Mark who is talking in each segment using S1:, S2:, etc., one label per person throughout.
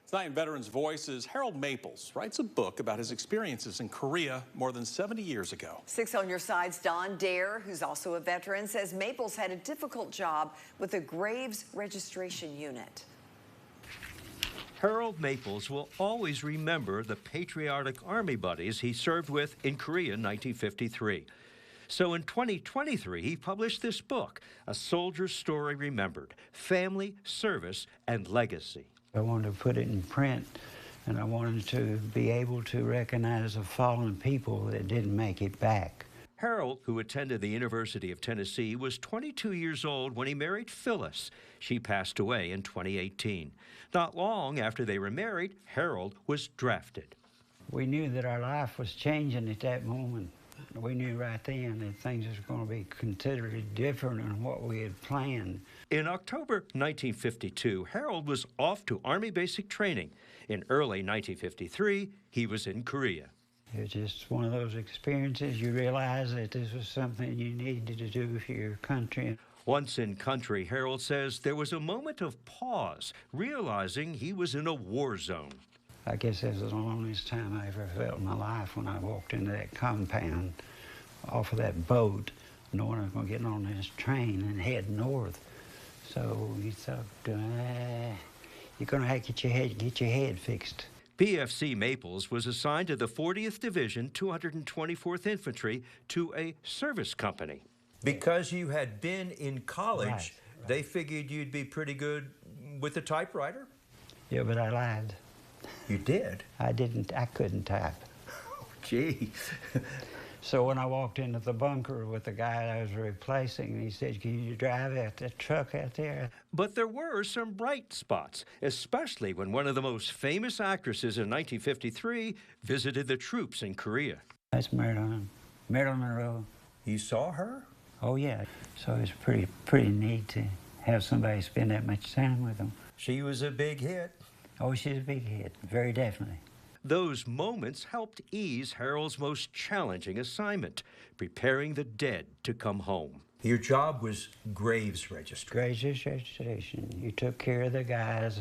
S1: Tonight in Veterans Voices, Harold Maples writes a book about his experiences in Korea more than 70 years ago.
S2: 6 on your side's Don Dare, who's also a veteran, says Maples had a difficult job with the Graves Registration Unit.
S3: Harold Maples will always remember the patriotic Army buddies he served with in Korea in 1953. So in 2023, he published this book, A Soldier's Story Remembered, Family, Service, and Legacy.
S4: I wanted to put it in print, and I wanted to be able to recognize the fallen people that didn't make it back.
S3: Harold, who attended the University of Tennessee, was 22 years old when he married Phyllis. She passed away in 2018. Not long after they were married, Harold was drafted.
S4: We knew that our life was changing at that moment. We knew right then that things was going to be considerably different than what we had planned.
S3: In October 1952, Harold was off to Army basic training. In early 1953, he was in Korea.
S4: It was just one of those experiences. You realize that this was something you needed to do for your country.
S3: Once in country, Harold says there was a moment of pause, realizing he was in a war zone.
S4: I guess this was the loneliest time I ever felt in my life when I walked into that compound off of that boat, knowing I was going to get on this train and head north. So you thought, you're going to have to get your head fixed.
S3: PFC Maples was assigned to the 40th Division, 224th Infantry, to a service company. Because you had been in college, right. They figured you'd be pretty good with a typewriter?
S4: Yeah, but I lied.
S3: You did?
S4: I couldn't type.
S3: Oh, gee.
S4: So when I walked into the bunker with the guy I was replacing, he said, "Can you drive that truck out there?"
S3: But there were some bright spots, especially when one of the most famous actresses in 1953 visited the troops in Korea.
S4: That's Marilyn Monroe.
S3: You saw her?
S4: Oh, yeah. So it was pretty neat to have somebody spend that much time with them.
S3: She was a big hit.
S4: Oh, she's a big hit, very definitely.
S3: Those moments helped ease Harold's most challenging assignment, preparing the dead to come home. Your job was Graves Registration.
S4: Graves Registration. You took care of the guys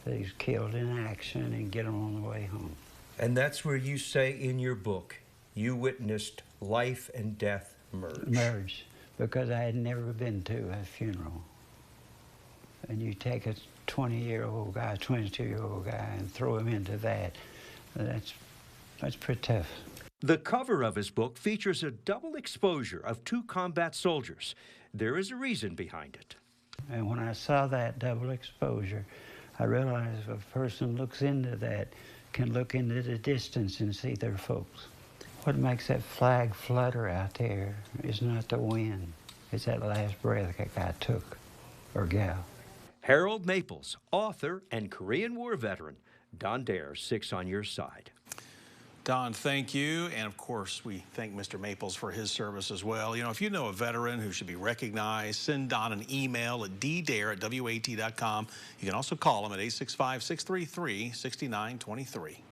S4: that was killed in action and get them on the way home.
S3: And that's where you say in your book, you witnessed life and death merge.
S4: Because I had never been to a funeral. And you take a 20-year-old guy, 22-year-old guy, and throw him into that. That's pretty tough.
S3: The cover of his book features a double exposure of two combat soldiers. There is a reason behind it.
S4: And when I saw that double exposure, I realized if a person looks into that, can look into the distance and see their folks. What makes that flag flutter out there is not the wind. It's that last breath that guy took, or gal.
S3: Harold Maples, author and Korean War veteran. Don Dare, 6 on your side.
S1: Don, thank you. And of course, we thank Mr. Maples for his service as well. You know, if you know a veteran who should be recognized, send Don an email at ddare@wat.com. You can also call him at 865-633-6923.